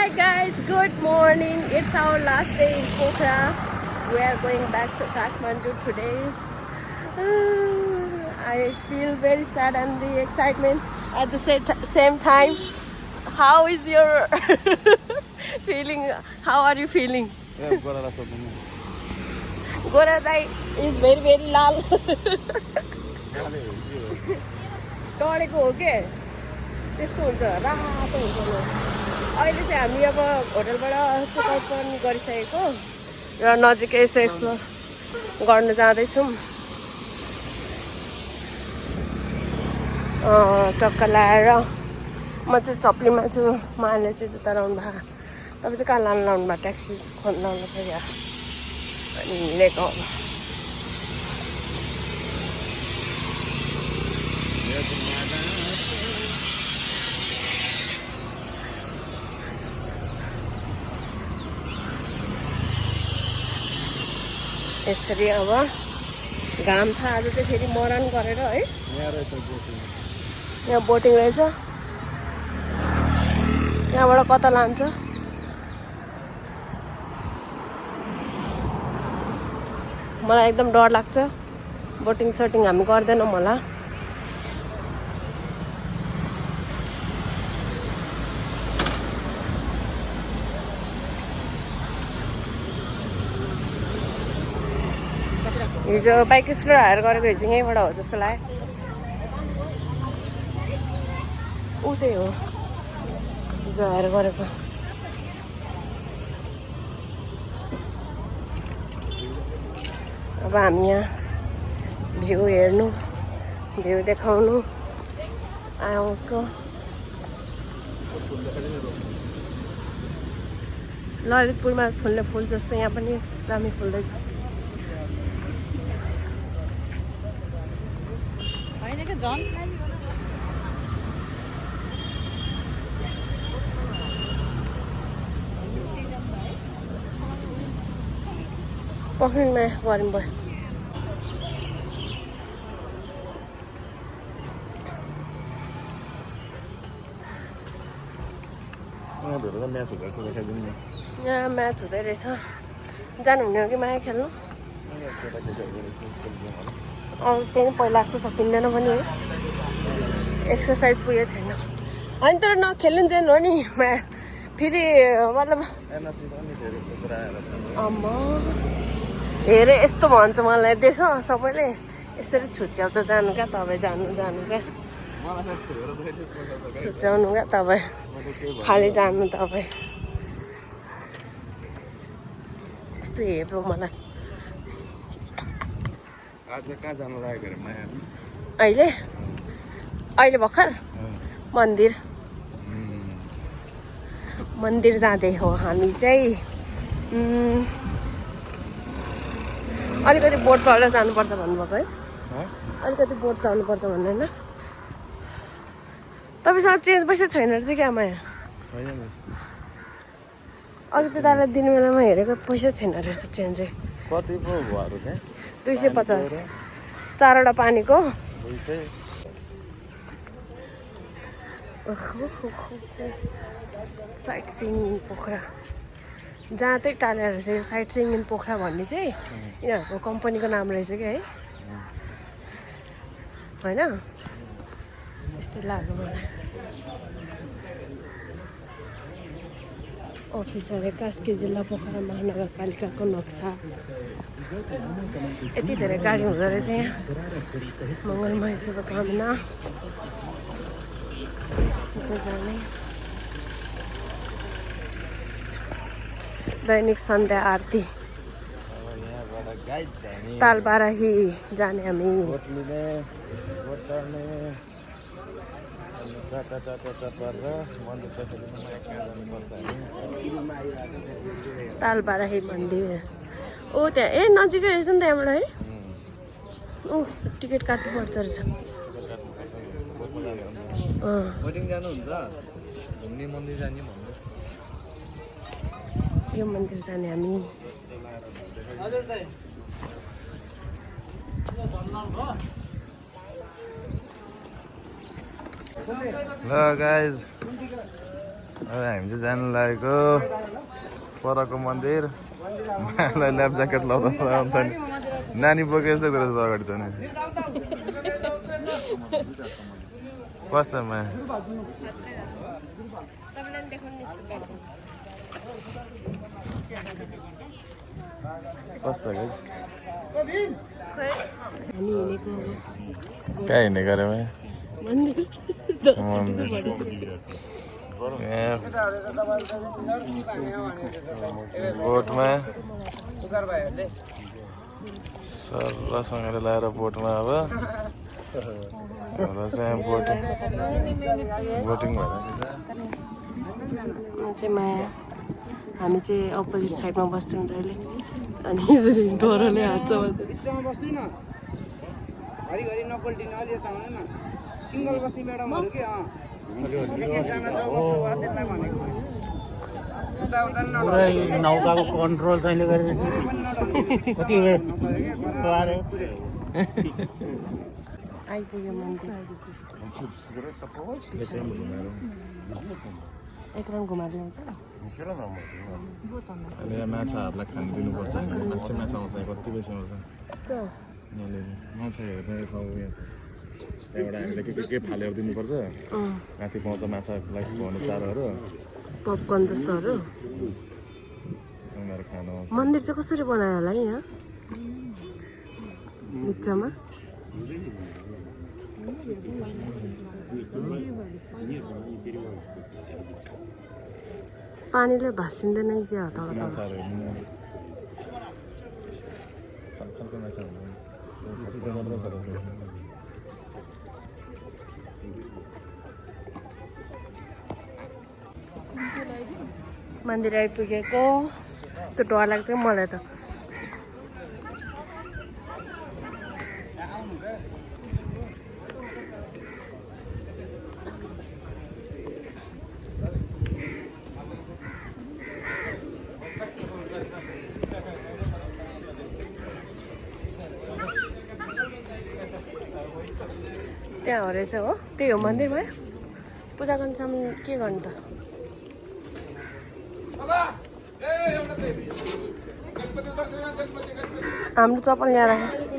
Hi guys, good morning. It's our last day in Pokhara. We are going back to Kathmandu today. I feel very sad and the excitement at the same time. How is your feeling? How are you feeling? Gora Dai is very lal. टडेको हो के त्यस्तो हुन्छ रातो हुन्छ नि अहिले चाहिँ हामी अब होटलबाट चेकआउट पनि गरिसकेको र नजिकै यसो एक्सप्लोर गर्न जाँदैछौँ चक्कर लगाएर म चाहिँ चप्लीमा छु माले चाहिँ जुत्ता लाउनु भएको तपाईँ चाहिँ कहाँ लाउनु भएको ट्याक्सी खोज्नु पर्यो अनि हिँडेको यसरी अब घाम छ आज चाहिँ फेरि मरण गरेर है यहाँ बोटिङ रहेछ यहाँबाट कता लान्छ मलाई एकदम डर लाग्छ बोटिङ सटिङ हामी गर्दैनौँ होला हिजो बाइक स्कुटर हायर गरेको हिजो यहीँबाट हो जस्तो लाग्यो ऊ त्यही हो हिजो हायर गरेको अब हामी यहाँ भ्यू हेर्नु भ्यू देखाउनु आएको ललितपुरमा फुल्ने फुल जस्तो यहाँ पनि दामी फुल्दैछ पक्रिनमा गरौँ भयो यहाँ म्याच हुँदै रहेछ जानुहुने हो कि माया खेल्नु त्यही पहिला जस्तो सकिँदैन पनि है एक्सर्साइज पुगेको छैन होइन तर नखेल्नु चाहिँ हो नि फेरि मतलब आम्मा हेरे यस्तो भन्छ मलाई देख्यो सबैले यसरी छुच्याउँछ जानु क्या तपाईँ जानु क्या छुच्याउनु क्या तपाईँ खालि जानु तपाईँ यस्तो हेर्नु मलाई अहिले भर्खर मन्दिर जाँदै हो हामी चाहिँ अलिकति बोट चढेर जानुपर्छ भन्नुभएको है अलिकति बोट चढ्नुपर्छ भन्नु होइन तपाईँसँग चेन्ज पैसा छैन रहेछ क्या माया अघि त दादा दिने बेलामा हेरेको पैसा थिएन रहेछ चेन्ज चाहिँ कति पो भयो त्यहाँ 250 4वटा पानीको साइट सिइङ इन पोखरा जहाँ चाहिँ टालेर रहेछ यो साइट सिइङ इन पोखरा भन्ने चाहिँ यिनीहरूको कम्पनीको नाम रहेछ क्या है होइन यस्तै लाग्यो मलाई अफिसहरू कास्की जिल्ला पोखरा महानगरपालिकाको नक्सा यति धेरै गाडी हुँदो रहेछ यहाँ मङ्गलमय शुभकामना जाने दैनिक सन्ध्या आरती तालबाराही जाने हामी तालबाराही मन्दिर ओ त्यहाँ ए नजिकै रहेछ नि त्यहाँबाट है ऊ टिकट काट्नु पर्दो रहेछ यो मन्दिर जाने हामी Hello guys, हामी चाहिँ जानु लागेको परको मन्दिर मायालाई ल्याब ज्याकेट लाउँदा नि नानी बोकेको जस्तो गरेर अगाडि त नि कस्तो माया कस्तो गाइस कहाँ हिँडेको अरे माया बोटमा सरसँगले लगाएर बोटमा अब हाम्रो चाहिँ बोटिङ चाहिँ माया हामी चाहिँ अपोजिट साइडमा बस्छौँ जहिले अनि यसरी डरले हात घरिघरि नपल्टिने अलि यता आउनु न सिङ्गल बस्ने म्याडमहरू के पुरै नौकाको कन्ट्रोल चाहिँ गरेपछि कति आइपुग्यो मन्दिर एक राउन्ड घुमाएर ल्याउँछ अहिले यहाँ माछाहरूलाई खानु दिनुपर्छ माछा आउँछ कति बेसी आउँछ यहाँनिर माछा हेर्ने ठाउँ यहाँ छ त्यहाँबाट हामीले के फालेर दिनुपर्छ माथि पाउँछ माछालाई खुवाउने चारोहरू पपकर्न जस्तोहरू उनीहरू खानु मन्दिर चाहिँ कसरी बनायो होला यहाँ बिचमा पानीले भाँसिँदैन कि हो तल माछाहरू खालको माछा मन्दिर आइपुगेको यस्तो डर लाग्छ मलाई त त्यहाँ रहेछ हो त्यही हो मन्दिरमा पूजा गर्नुसम्म के गर्नु त हाम्रो चप्पल यहाँ राख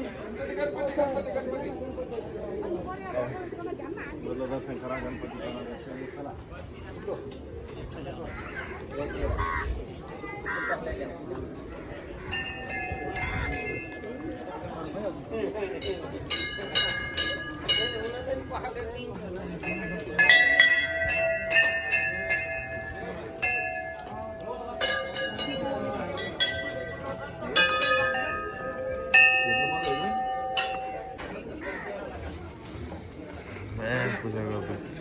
पूजा गर्दैछ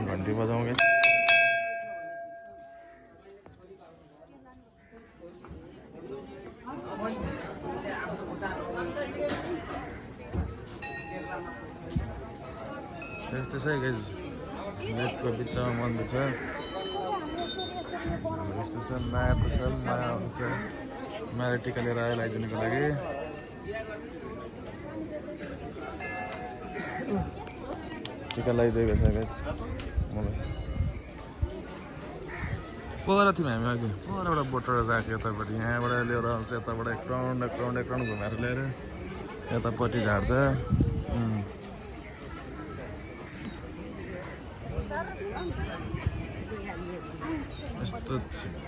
घन्टी बजाउँ क्या यस्तो छ गाइस गेटको बिचमा मन्दिर छ यस्तो छ माया त छ माया आउँछ माया टिका लिएर आयो लगाइदिनुको लागि टिका लगाइदिएको छ गाइस मलाई पर थियौँ हामी अघि परबाट बोटबाट राख्यो यतापट्टि यहाँबाट लिएर आउँछ यताबाट एक राउन्ड घुमाएर ल्याएर यतापट्टि झार्छ यस्तो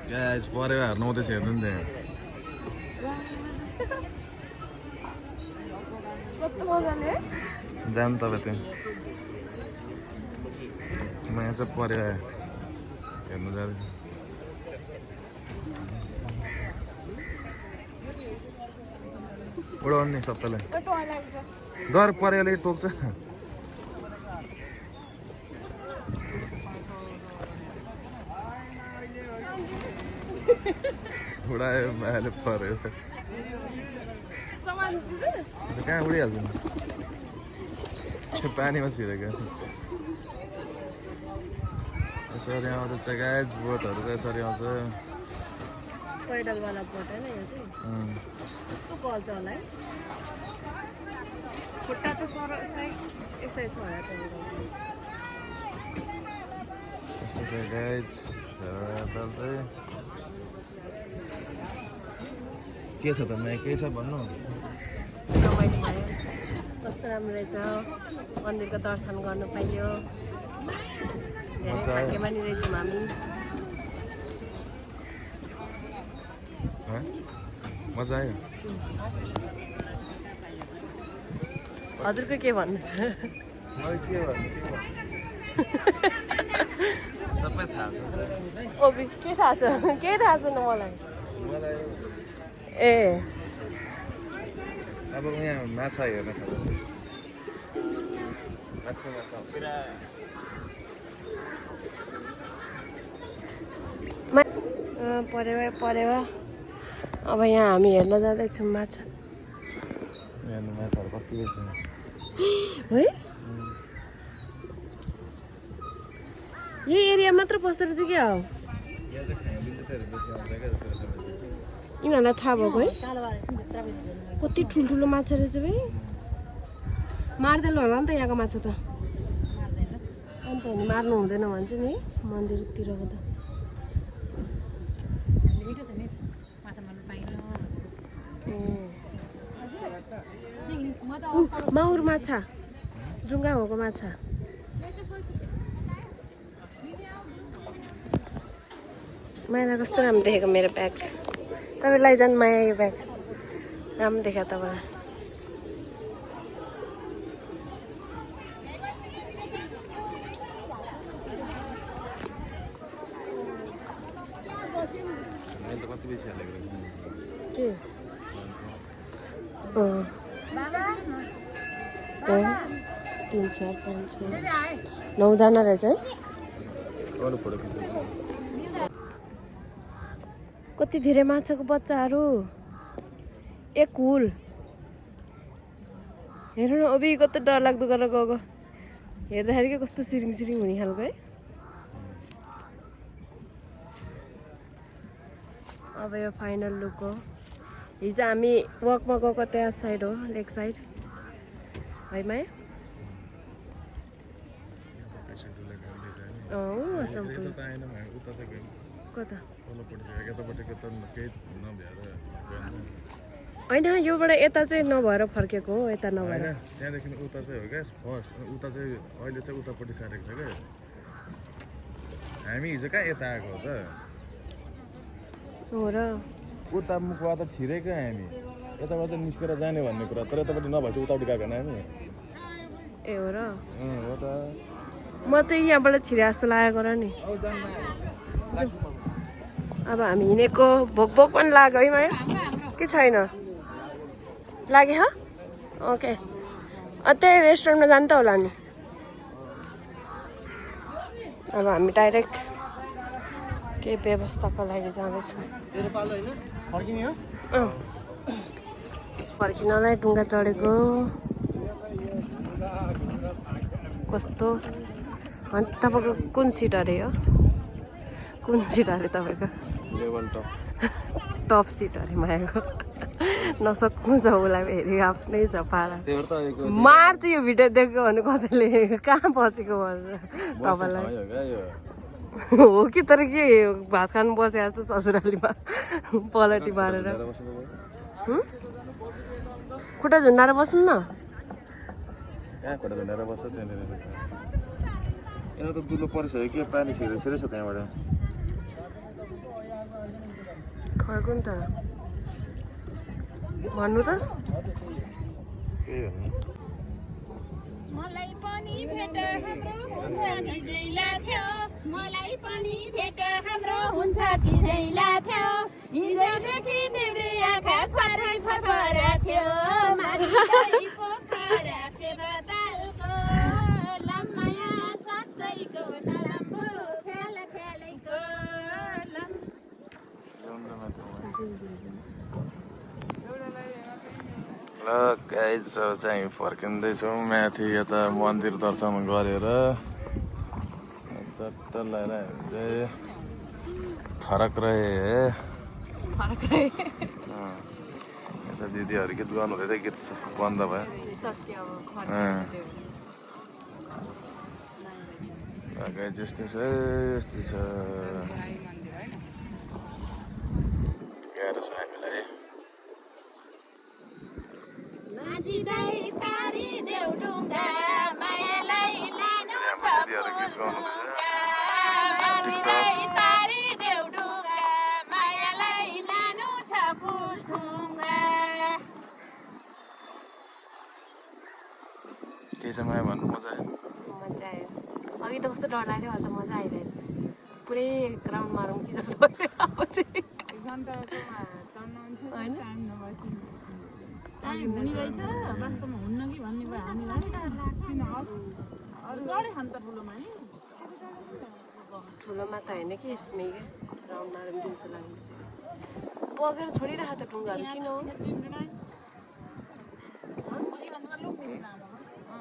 ग्यास परेवा हेर्नु आउँदैछ हेर्नु नि त्यहाँ जानु तपाईँ त्यहाँ म यहाँ चाहिँ परेवा हेर्नु जाँदैछु उडाउनु नि सबैलाई डर परेवाले टोक्छ उडायो मायाले पर्यो कहाँ उडिहाल्छ पानीमा छिरेको यसरी आउँदैछ गाइस बोटहरू चाहिँ यसरी आउँछ पैडलवाला बोट होइन यो चाहिँ कस्तो गल्छ होला है खुट्टा त यसै छ होला त यस्तो छ गाइज हेरल चाहिँ के छ त म्या के छ भन्नु रमाइलो भयो कस्तो राम्रो रहेछ मन्दिरको दर्शन गर्नु पाइयो धेरै भाग्यमानी रहेछौँ हामी मजा आयो हजुरको के भन्नु छ सबै थाहा छ ओबी के थाहा छ केही थाहा छैन मलाई ए अब यहाँ माछा हेर्न माछा परेवा अब यहाँ हामी हेर्न जाँदैछौँ माछा यहाँ माछाहरू कति बेसी है यही एरिया मात्र पस्दो रहेछ क्या हो यिनीहरूलाई थाहा भएको है कति ठुल्ठुलो माछा रहेछ भाइ मार्दैन होला नि त यहाँको माछा त अन्त नि मार्नु हुँदैन भन्छ नि है मन्दिरतिरको त माउर माछा जुङ्गा भएको माछा मायालाई कस्तो राम्रो देखेको मेरो ब्याग तपाईँ लैजानु माया यो ब्याग राम्रो देखा तपाईँलाई कति बेसी हालेको के 3, 4, 5, 6, 9 जना रहेछ है कति धेरै माछाको बच्चाहरू एक हुल हेर्नु न अबि कति डरलाग्दो गरेर गएको हेर्दाखेरि के कस्तो सिरिङ सिरिङ हुने खालको है अब यो फाइनल लुक हो हिजो हामी वकमा गएको त्यहाँ साइड हो लेक साइड है माया कता होइन योबाट यता चाहिँ नभएर फर्केको हो यता नभएर त्यहाँदेखि उता चाहिँ हो क्या फर्स्ट उता चाहिँ अहिले चाहिँ उतापट्टि सारेको छ क्या हामी हिजो कहाँ यता आएको हो त हो र उता मुखबाट छिरेको हामी यताबाट निस्केर जाने भन्ने कुरा तर यतापट्टि नभएपछि उतापट्टि गएको होइन हामी ए हो र हो त म त यहाँबाट छिरे जस्तो लागेको र नि अब हामी हिँडेको भोक भोक पनि लाग्यो है माया के छैन लाग्यो ह ओके त्यही रेस्टुरेन्टमा जानु त होला नि अब हामी डाइरेक्ट केही व्यवस्थाको लागि जाँदैछौँ फर्किनलाई डुङ्गा चढेको कस्तो अनि तपाईँको कुन सिट अरे हो कुन सिट अरे तपाईँको लेभल टप सिट अरे मायाको नसक्नु छ उसलाई हेरि आफ्नै छ पारा मार्छ यो भिडियो देख्यो भने कसैले कहाँ बसेको भनेर तपाईँलाई हो कि तर के भात खानु बसे जस्तो ससुरालीमा पलटी मारेर खुट्टा झुन्डाएर बस्नु न खुट्टा झुन्डाएर बस्छ यहाँ त दुलो परिसक्यो के पानी छिरेछ त्यहाँबाट खर्को नि त भन्नु त मलाई पनि भेट हाम्रो हुन्छ कि जैला थियो हिजोदेखि मेरो आँखा फरै फरफरा थियो माथिकै पोखरा फेबतालको लम्माया सच्चैको नराम्रो ख्याल ख्यालैको ल गाइज चाहिँ फर्किँदैछौँ माथि यता मन्दिर दर्शन गरेर चट्ट लगाएर हामी चाहिँ फरक रहे दिदीहरू गीत गाउनु हुँदैछ गीत बन्द भयो सत्य अब गाई जस्तै छ यस्तै छ गाह्रो छ हामीलाई नाचिँदै तारी देउडुङ्गा मायालाई लानु छ दिदीहरू गीत गाउनु हुँदैछ नाचिँदै तारी देउडुङ्गा मायालाई लानु छ फुलथुङ्गा के छ माया भन्नु मजा आयो मजा आयो अघि त कस्तो डर लाग्थ्यो अहिले त मजा आइरहेछ पुरै ग्राउन्ड मारौँ कि जस्तो अब चाहिँ ठुलोमा त होइन कि यसमै क्या राउन्ड मारौँ कि जस्तो लाग्ने चाहिँ बगेर छोडिरहेको त ढुङ्गाहरू किन हो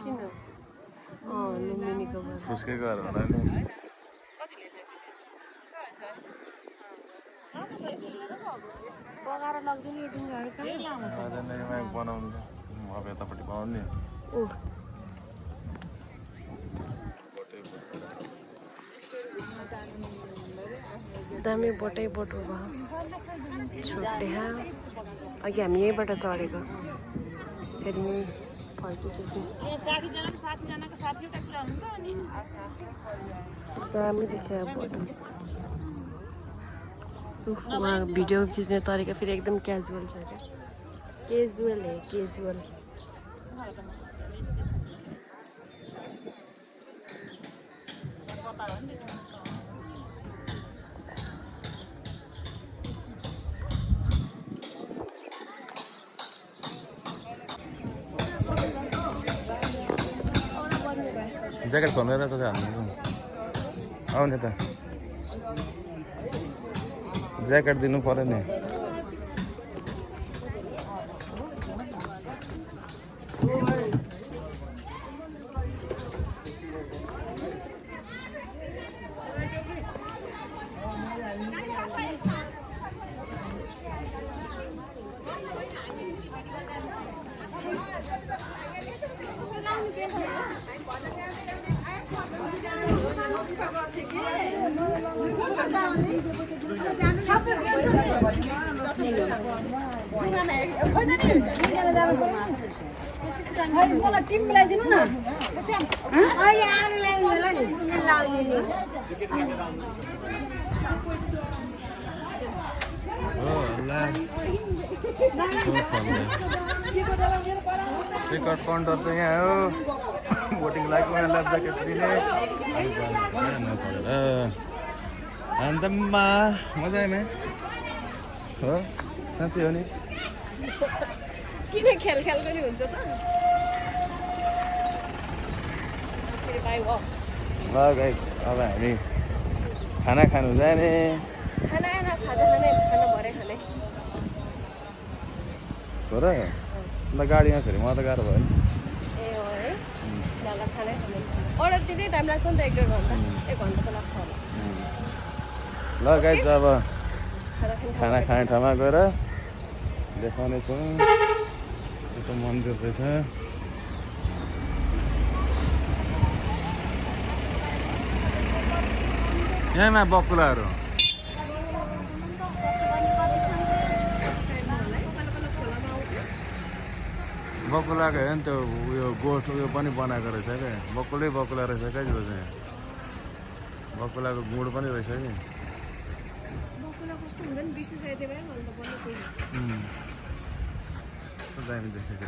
किन लुम्बिनीको घर फुस्केको होला नि बगाएर लग्दैन यो ढुङ्गाहरू कहाँ बनाउनु अब यतापट्टि बनाउने ऊ दामी बोटै बोट भयो छुट्टे अघि हामी यहीँबाट चढेको फेरि यहीँ फर्किसक्यौँ दामी देखियो बोटो वहाँ भिडियो खिच्ने तरिका फेरि एकदम क्याजुअल छ क्या क्याजुअल है क्याजुअल ज्याकेट खोलेर त हाल्नु आउने त ज्याकेट दिनु पर्यो नि मलाई टिम मिलाइदिनु न टिकट काउन्टर चाहिँ यहाँ हो भोटिङ लागेको यहाँ लाइफ ज्याकेट दिने अन्त मजा आयो हो साँच्चै हो नि किन खेल पनि हुन्छ त ल गाइस अब हामी खाना खानु जाने खाना खाना भरे खाने हो र ल गाडीमा फेरि मलाई त गाह्रो भयो नि ए हो है ल खाना खाने अर्डर दिँदै टाइम लाग्छ नि त 1-1.5 घन्टा 1 घन्टा त लाग्छ होला ल गाइस अब खाना खाने ठाउँमा गएर देखाउने छौँ त्यो मन्दिर रहेछ यहाँमा बकुलाहरू बकुलाको हेर नि त्यो उयो गोठ उयो पनि बनाएको रहेछ क्या बकुला रहेछ क्या जो चाहिँ बकुलाको गुड पनि रहेछ कि दामी देखेको